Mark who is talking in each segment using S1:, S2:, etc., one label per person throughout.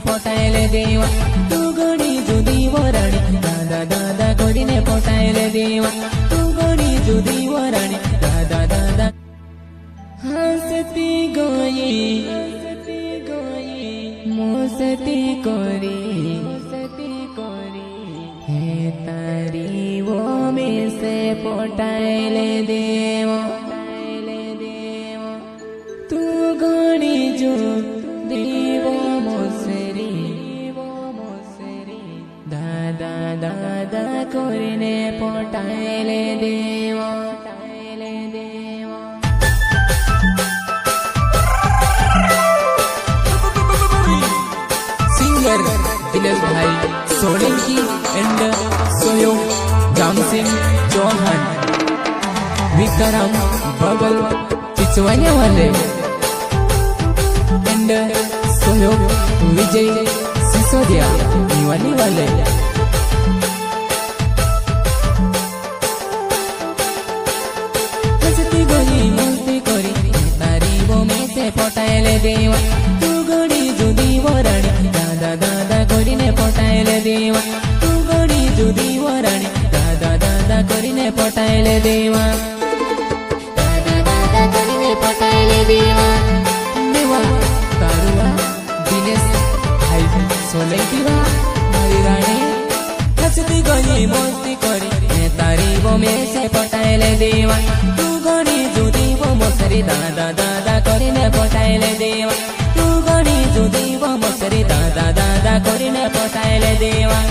S1: પોટાયેલે દેવા તું ઘણી જુદી વરાણી દાદા દાદા કરીને પોટાયેલે દેવા તું ઘણી જુદી વરાણી દાદા દાદા હસતી ગઈ મોસતી કરી હે તારી વો में से પોટાયેલે દેવા તું ઘણી જો દેવો મોસરી દાદા દાદા કરીને પોટાયેલે દેવો सिंगर दिनेश भाई सोलंकी एंड सोयोग जामसिंह चौहान विक्रम बबल चिचवाने वाले एंड सोयोग विजय सिसोदिया निवानी वाले हंसती गई मस्ती करी तारी वो में से पोटाયેલે देवा तू घड़ी जुदी वराणी दादा दादा કરીને પોટાયેલે દેવા તું ઘણી જુદી વરાણી દાદા દાદા કરીને પોટાયેલે દેવા દાદા દાદા કરીને પોટાયેલે દેવા દેવા તારુવા દિનેશ ભાઈ સોલંકી વા મારી રાણી હસતી ગઈ મસ્તી કરી ને તારી વો में से પોટાયેલે દેવા તું ઘણી જુદી વો મોસરી દાદા દાદા કરીને પોટાયેલે દેવા તું ઘણી જુદી વો મોસરી દાદા દાદા કરીને પોટાયેલે દેવા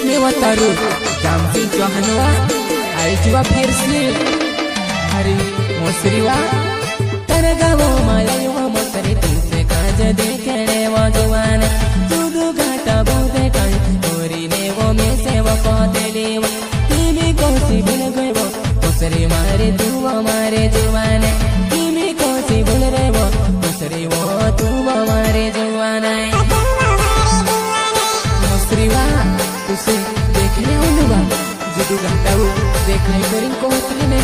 S1: મેવા તારું જામસિંહ ચૌહાન વા આઈજવા ફેરસી હરી મોસરી વા તારા ગાવો માલયો મોસરી તુસે કાજ દેખણે વો જવાન જુદુ ઘાટા બોધે કાઈ ઓરીને વો મે સેવો પોતે લેવા તીમી કોસી ભૂલ ગયો મોસરી મારે તું મારે જવાન તીમી કોસી ભૂલ રેવો મોસરી વો તું મારે જવાન मोसरी वा तुसे देखने उनुवा जुदू घाटाऊ देखाई करीन कोहतली ने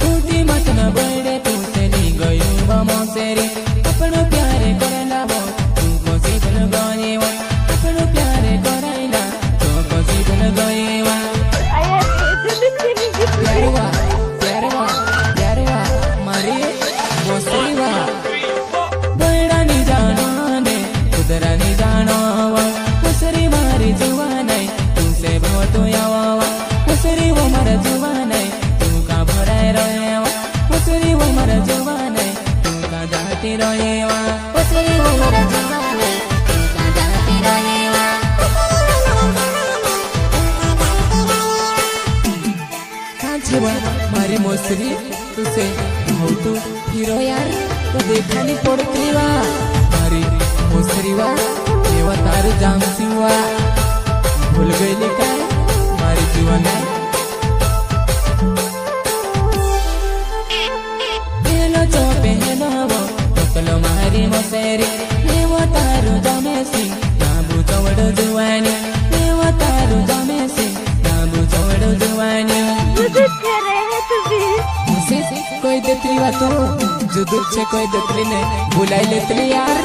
S1: तूती मत न बड़े तुसे नी गयो वा मोसरी अपनो प्यारे करेला वो तू कोसी भूल गए वा अपनो प्यारे करेला तो कोसी भूल गए वा प्यारे वा मारी मोसरी वा बड़ा नी जानो ने उधरा नी जानो मोसरी मारी जुवानाई तुसे बहुत यावा मोसरी वो मारा जुवानाई तू का भराए रहेवा मोसरी वो मारा जुवानाई तू का जाती रहेवा मोसरी वो मारा जुवानाई तू का जाती रहेवा कांचवा मारी मोसरी तुसे बहुत हीरो यार तो देखा नहीं पड़ती वा मारी मोसरी वा एवा तारू जामसिंह वा भूल गई काय मारी जीवन हेलो चोपे हेलो वो तकलो मारी मोसरी एवा तारू जामसिंह नाबू चवड़ जुवानी एवा तारू जामसिंह नाबू चवड़ जुवानी मुझे कोई देतली वा तो जुदू छे कोई देतली ने भुलाई लेतली यार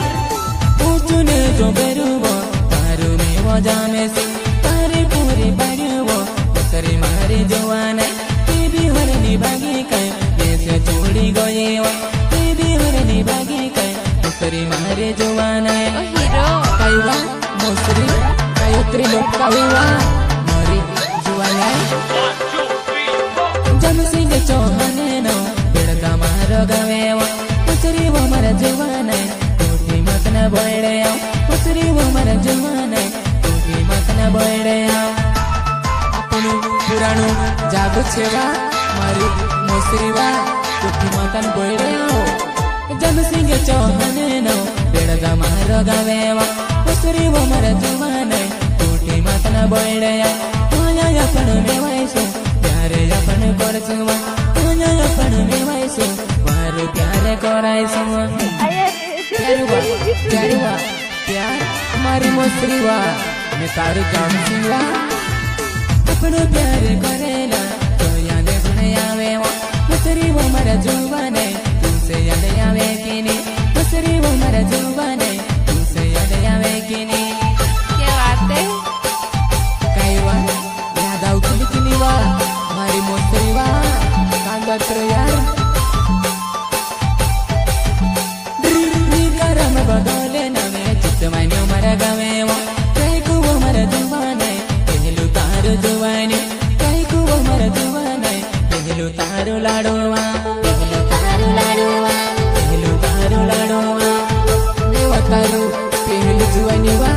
S1: पूछने जो बेरुवो तारू में वो जामे से तारे पूरी बड़ुवो मोसरी मारी जवाना तेरी हरनी भागी कई जैसे छोड़ी गए वो तेरी हरनी भागी कई मोसरी मारी जवाना हीरो काईवा मोसरी कायोत्री लोग काईवा मारी जवाना जामसिंह चौहान नो बेड़का मारो गवे वो मोसरी वो मारा जवाना मत न बोले मोसरी वो मारा जवाना तूकी मत न बोले अपनु पुराणु जागु छेवा मारी मोसरी वा तूकी मत न बोले जामसिंह चौहान नो बेड़गा मारो गावे वा मोसरी वो मारा जवाना तूकी मत न बोले आया अपन मेवायसो प्यारे अपन करसवा आया अपन मेवायसो मारो प्यारे करायसो प्यार मारी मोसरी वा मैं तारू जामसिंह वा अपनो प्यार करेला तो याद बने आवे वा मोसरी वो मारा जुबाने तुमसे याद आवे कि नहीं मोसरी वो मारा जुबाने हम बदले नवे चित मान्यो मर गवे वो कई को मर जुवाने पहलू तारो जुवानी कई को मर जुवाने पहलू तारो लाडोवा पहलू तारो लाडोवा पहलू तारो लाडोवा देवा तारो पहलू जुवानी वा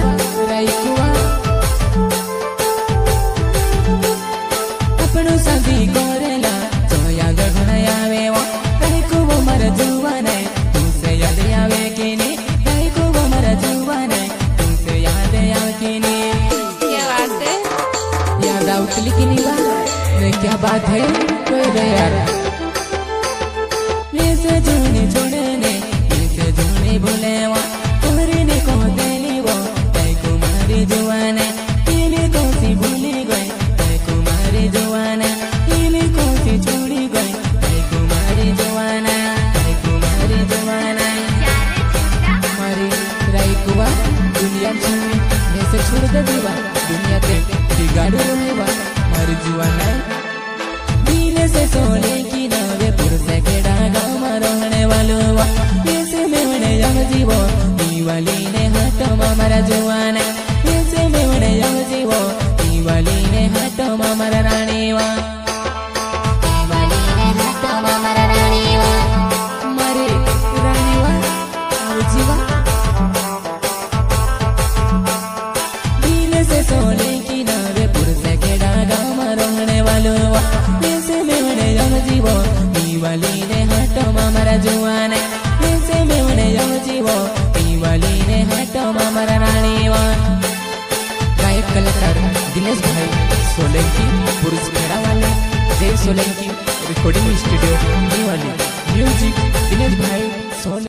S1: राई कुवा अपनो सभी कोरेला तो याद घणे आवे वो कई को मर जुवाने तुमसे याद आवे कि नहीं कई को मर जुवाने तुमसे याद आवे कि नहीं
S2: क्या बात है?
S1: याद आउतली कि नहीं बात क्या बात है कोई रे यार ऐसे जोने छोड़ने ऐसे जोने भूले वो तोरने को देली वो कई को मारी जुवाने इने को सी भूली गई कई को मारी जुवाने इने को सी छोड़ी गई कई को मारी जुवाना कई को मारी जुवाना मारी राई कुआ दुनिया छोड़ी ऐसे छोड़ दे दीवा दुनिया ते बिगाड़ो रहेवा मारी जुवाना दिल से सोने की नावे पुरसे के डागा मरोने वालो वा ऐसे में वने यम जीवो दीवाली ने हटो मामरा जुवाना ऐसे में वने यम जीवो दीवाली ने हटो मामरा रानी वा दीवाली ने हटो मामरा रानी वा मारी रानी वा आओ जीवा दिल से सोने की नावे पुरसे के डागा मरोने वालो वा ऐसे में वने यम जीवो दीवाली ने हटो मामरा जुवाने ऐसे में वने यम जीवो दीवाली ने हटो मामरा रानी वा गायक कलाकार दिनेश भाई सोलंकी पुरुष खेड़ा वाले जय सोलंकी रिकॉर्डिंग स्टूडियो दी वाली म्यूजिक दिनेश भाई सोलंकी।